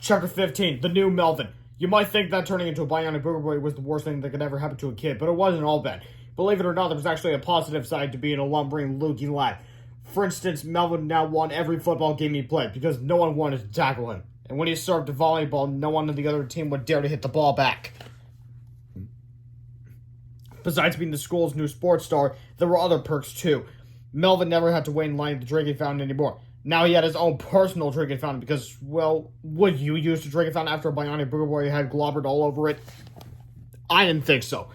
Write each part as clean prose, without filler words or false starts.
Chapter 15, The New Melvin. You might think that turning into a bionic booger boy was the worst thing that could ever happen to a kid, but it wasn't all bad. Believe it or not, there was actually a positive side to being a lumbering, looky lad. For instance, Melvin now won every football game he played because no one wanted to tackle him. And when he served to volleyball, no one on the other team would dare to hit the ball back. Besides being the school's new sports star, there were other perks too. Melvin never had to wait in line at the drinking fountain anymore. Now he had his own personal drinking fountain because, well, would you use the drinking fountain after a bionic booger boy had globbered all over it? I didn't think so.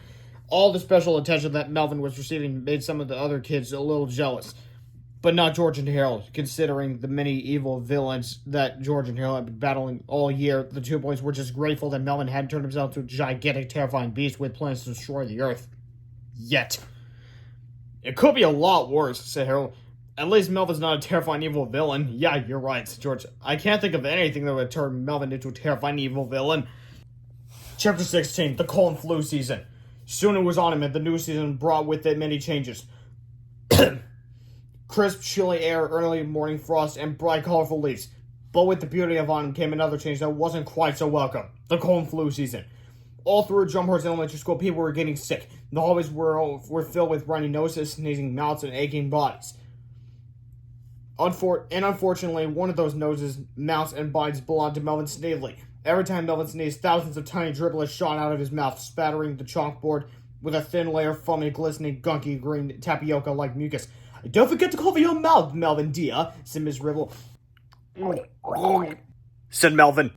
All the special attention that Melvin was receiving made some of the other kids a little jealous. But not George and Harold, considering the many evil villains that George and Harold had been battling all year. The two boys were just grateful that Melvin hadn't turned himself into a gigantic, terrifying beast with plans to destroy the earth. Yet. It could be a lot worse, said Harold. At least Melvin's not a terrifying evil villain. Yeah, you're right, George. I can't think of anything that would turn Melvin into a terrifying evil villain. Chapter 16, The Cold and Flu Season. Soon it was autumn, and the new season brought with it many changes. Crisp, chilly air, early morning frost, and bright, colorful leaves. But with the beauty of autumn came another change that wasn't quite so welcome. The cold and flu season. All through Drumhorse Elementary School, people were getting sick. The hallways were filled with runny noses, sneezing mouths, and aching bodies. Unfortunately, one of those noses, mouths, and bodies belonged to Melvin Sneedley. Every time Melvin sneezed, thousands of tiny driblets shot out of his mouth, spattering the chalkboard with a thin layer of foamy, glistening, gunky green tapioca-like mucus. Don't forget to cover your mouth, Melvin, dear, said Miss Ribble. Said Melvin.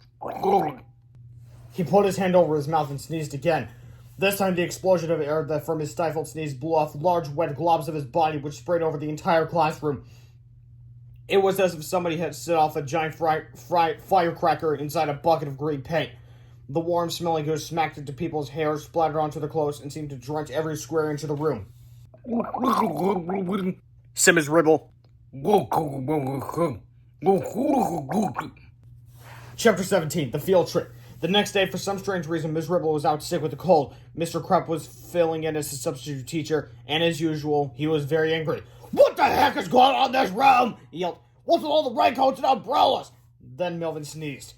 He put his hand over his mouth and sneezed again. This time the explosion of air that from his stifled sneeze blew off large wet globs of his body which sprayed over the entire classroom. It was as if somebody had set off a giant firecracker inside a bucket of green paint. The warm, smelling goods smacked into people's hair, splattered onto their clothes, and seemed to drench every square inch of the room. Simmons Ribble. Chapter 17, The Field Trip. The next day, for some strange reason, Ms. Ribble was out sick with a cold. Mr. Krupp was filling in as his substitute teacher, and as usual, he was very angry. What the heck is going on in this room? He yelled. What's with all the raincoats and umbrellas? Then Melvin sneezed.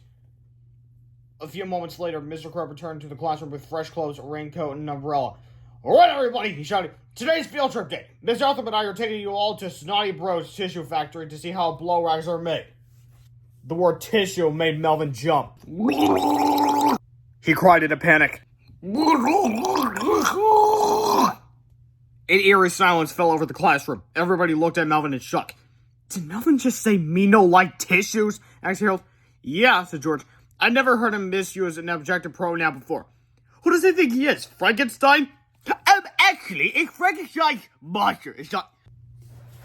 A few moments later, Mr. Krupp returned to the classroom with fresh clothes, a raincoat, and an umbrella. All right, everybody, he shouted. Today's field trip day. Miss Eltham and I are taking you all to Snotty Bro's tissue factory to see how blow rags are made. The word tissue made Melvin jump. He cried in a panic. An eerie silence fell over the classroom. Everybody looked at Melvin in shock. Did Melvin just say me no like tissues? asked Harold. Yeah, said George. I never heard him misuse an objective pronoun before. Who does he think he is? Frankenstein? Actually, it's Frankenstein's monster. It's not.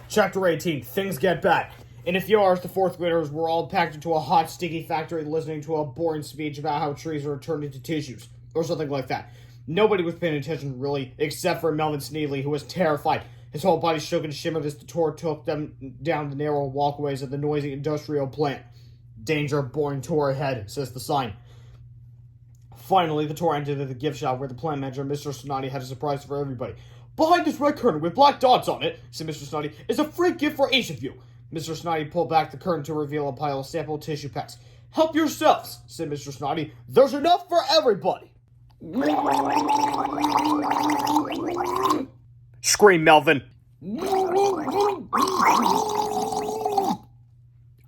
Chapter 18, Things Get Bad. In a few hours, the fourth graders were all packed into a hot, sticky factory listening to a boring speech about how trees are turned into tissues, or something like that. Nobody was paying attention, really, except for Melvin Sneedley, who was terrified. His whole body shook and shimmered as the tour took them down the narrow walkways of the noisy industrial plant. Danger, boring tour ahead, says the sign. Finally, the tour entered the gift shop where the plant manager, Mr. Snotty, had a surprise for everybody. Behind this red curtain with black dots on it, said Mr. Snotty, is a free gift for each of you. Mr. Snotty pulled back the curtain to reveal a pile of sample tissue packs. Help yourselves, said Mr. Snotty. There's enough for everybody. Screamed Melvin.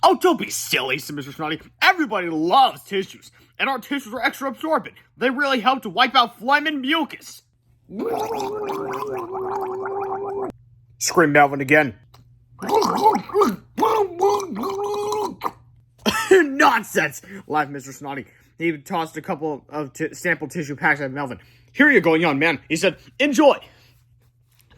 Oh, don't be silly, said Mr. Snotty. Everybody loves tissues, and our tissues are extra absorbent. They really help to wipe out phlegm and mucus. Screamed Melvin again. Nonsense, laughed Mr. Snotty. He tossed a couple of sample tissue packs at Melvin. Here you go, young man, he said. Enjoy.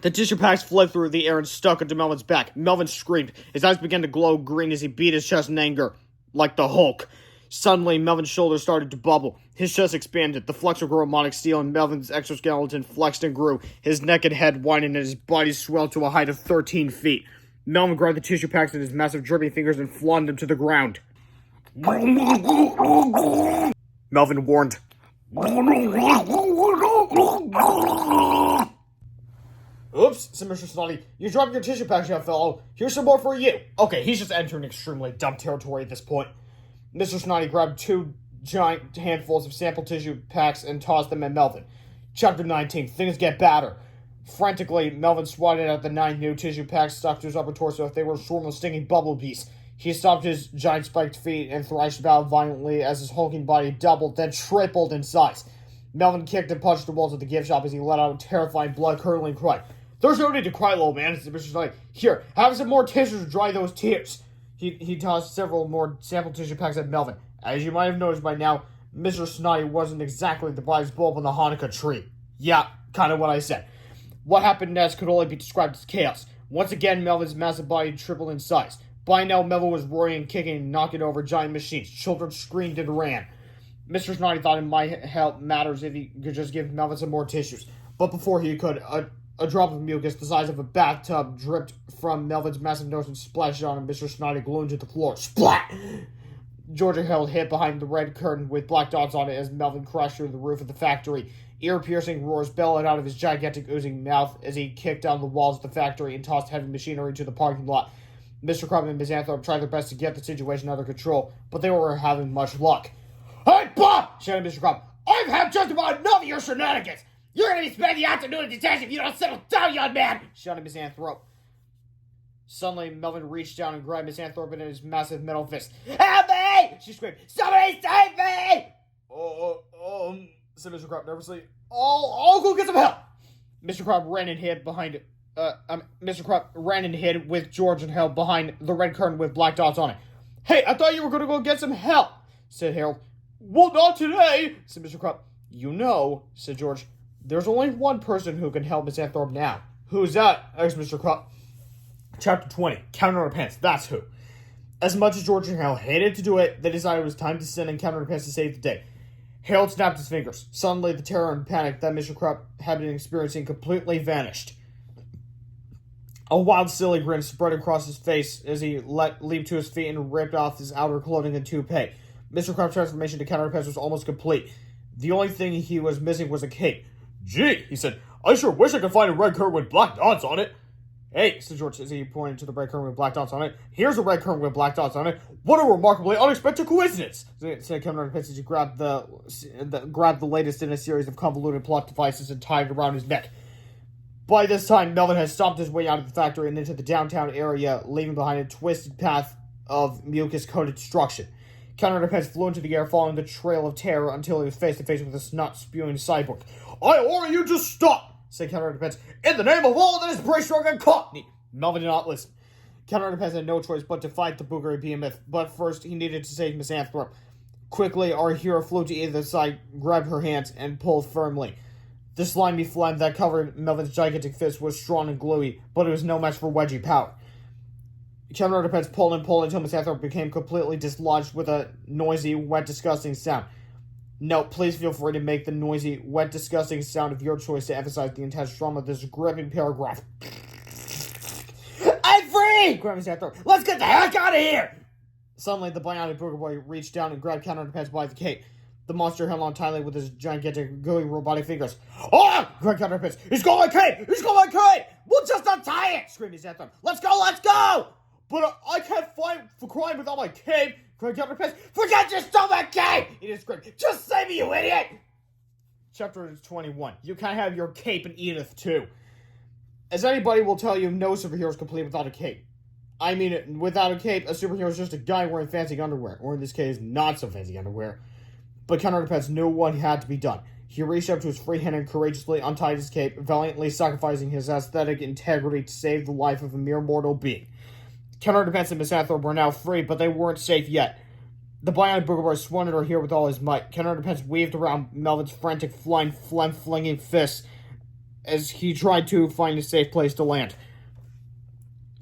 The tissue packs fled through the air and stuck into Melvin's back. Melvin screamed. His eyes began to glow green as he beat his chest in anger, like the Hulk. Suddenly, Melvin's shoulders started to bubble. His chest expanded. The flexor grew robotic steel, and Melvin's exoskeleton flexed and grew. His neck and head widened, and his body swelled to a height of 13 feet. Melvin grabbed the tissue packs in his massive dripping fingers and flung them to the ground. Melvin warned. Oops, said Mr. Snotty. You dropped your tissue packs, young fellow. Here's some more for you. Okay, he's just entering extremely dumb territory at this point. Mr. Snotty grabbed 2 giant handfuls of sample tissue packs and tossed them at Melvin. Chapter 19. Things get badder. Frantically, Melvin swatted at the 9 new tissue packs stuck to his upper torso if they were swarming with stinging bumblebees. He stomped his giant spiked feet and thrashed about violently as his hulking body doubled, then tripled in size. Melvin kicked and punched the walls of the gift shop as he let out a terrifying, blood-curdling cry. "There's no need to cry, little man," said Mr. Snotty. "Here, have some more tissues to dry those tears." He tossed several more sample tissue packs at Melvin. As you might have noticed by now, Mr. Snotty wasn't exactly the brightest bulb on the Hanukkah tree. Yeah, kind of what I said. What happened next could only be described as chaos. Once again, Melvin's massive body tripled in size. By now, Melvin was roaring and kicking and knocking over giant machines. Children screamed and ran. Mr. Snotty thought it might help matters if he could just give Melvin some more tissues. But before he could, a drop of mucus the size of a bathtub dripped from Melvin's massive nose and splashed on him. Mr. Snotty glued to the floor. Splat! Georgia held hid behind the red curtain with black dots on it as Melvin crashed through the roof of the factory. Ear-piercing roars bellowed out of his gigantic oozing mouth as he kicked down the walls of the factory and tossed heavy machinery into the parking lot. Mr. Crumb and Miss Anthorpe tried their best to get the situation under control, but they were having much luck. "Hey, Bob!" shouted Mr. Crumb. "I've had just about enough of your shenanigans! You're going to be spending the afternoon in detention if you don't settle down, young man!" shouted Miss Anthorpe. Suddenly, Melvin reached down and grabbed Miss Anthorpe in his massive metal fist. "Help me!" she screamed. "Somebody save me!" Said Mr. Crumb nervously. I'll go get some help." Mr. Crumb ran and hid behind Mr. Crumb ran and hid with George and Harold behind the red curtain with black dots on it. "Hey, I thought you were going to go get some help," said Harold. "Well, not today," said Mr. Crumb. "You know," said George, "there's only one person who can help Miss Anthorpe now." "Who's that?" asked Mr. Crumb. Chapter 20. Count Underpants. That's who. As much as George and Harold hated to do it, they decided it was time to send in Count Underpants to save the day. Harold snapped his fingers. Suddenly, the terror and panic that Mr. Crumb had been experiencing completely vanished. A wild, silly grin spread across his face as he leaped to his feet and ripped off his outer clothing and toupee. Mr. Crumb's transformation to Count Underpants was almost complete. The only thing he was missing was a cape. "Gee," he said, "I sure wish I could find a red curtain with black dots on it." "Hey," said George as he pointed to the red curtain with black dots on it. "Here's a red curtain with black dots on it. What a remarkably unexpected coincidence," said Count Underpants as he grabbed the latest in a series of convoluted plot devices and tied it around his neck. By this time, Melvin had stomped his way out of the factory and into the downtown area, leaving behind a twisted path of mucus-coated destruction. Count Underpants flew into the air, following the trail of terror until he was face-to-face with a snot-spewing cyborg. "I order you to stop," said Count Underpants, "in the name of all that is brave, strong, and cockney." Melvin did not listen. Count Underpants had no choice but to fight the boogery behemoth, but first he needed to save Miss Anthorpe. Quickly, our hero flew to either side, grabbed her hands, and pulled firmly. The slimy phlegm that covered Melvin's gigantic fist was strong and gluey, but it was no match for wedgie power. Count Underpants pulled and pulled until Miss Anthorpe became completely dislodged with a noisy, wet, disgusting sound. Note, please feel free to make the noisy, wet, disgusting sound of your choice to emphasize the intense trauma of this gripping paragraph. "I'm free!" cried Miss Anthorpe. "Let's get the heck out of here!" Suddenly, the bionic booger boy reached down and grabbed Count Underpants by the cape. The monster held on tightly with his gigantic, gooey, robotic fingers. "Oh!" cried Count Underpants. "He's got my cape! He's got my cape! We'll just untie it!" screamed Miss Anthorpe. "Let's go! Let's go!" "But I can't fight for crime without my cape!" cried Count Underpants. "Forget your stupid cape!" he just screamed. "Just save me, you idiot!" Chapter 21. You can't have your cape and Edith, too. As anybody will tell you, no superhero is complete without a cape. I mean, without a cape, a superhero is just a guy wearing fancy underwear, or in this case, not so fancy underwear. But Count Underpants knew what had to be done. He reached up to his free hand and courageously untied his cape, valiantly sacrificing his aesthetic integrity to save the life of a mere mortal being. Count Underpants and Miss Anthorpe were now free, but they weren't safe yet. The bionic booger boy swung at her here with all his might. Count Underpants weaved around Melvin's frantic, flying, phlegm-flinging fists as he tried to find a safe place to land.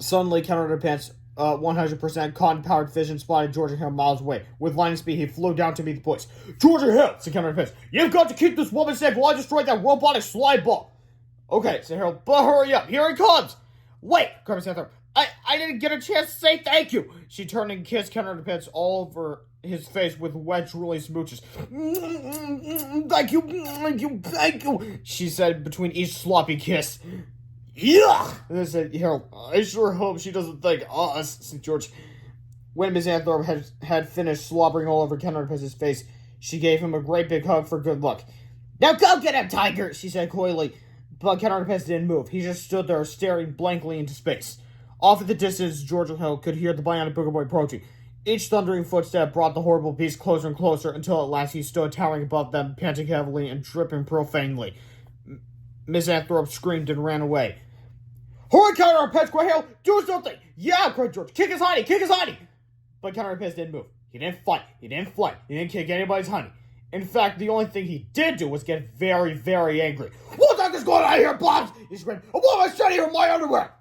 Suddenly, Count Underpants' 100% cotton-powered vision spotted George and Hale miles away. With lightning speed, he flew down to meet the boys. "George and Hale," said Count Underpants, "you've got to keep this woman safe while I destroy that robotic slide ball." "Okay," said Harold, "but hurry up. Here he comes." "Wait," cried Miss Anthorpe. I didn't get a chance to say thank you." She turned and kissed Count Underpants all over his face with wet, drooling smooches. Thank you," she said between each sloppy kiss. "Yuck!" said Harold. "I sure hope she doesn't thank us," said George. When Miss Anthorpe had finished slobbering all over Counterpist's face, she gave him a great big hug for good luck. "Now go get him, Tiger," she said coyly. But Counterpist didn't move. He just stood there staring blankly into space. Off in the distance, George Hill could hear the bionic Booger Boy approaching. Each thundering footstep brought the horrible beast closer and closer until at last he stood towering above them, panting heavily and dripping profanely. Miss Anthorpe screamed and ran away. "Hurry, Counterpist, cried Hale! Do something!" "Yeah," cried George. "Kick his honey! Kick his honey!" But Counterpist didn't move. He didn't fight. He didn't flight. He didn't kick anybody's honey. In fact, the only thing he did do was get very, very angry. "What the heck is going on here, Bobs?" he screamed. "A woman standing here in my underwear!"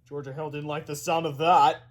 Georgia Hill didn't like the sound of that.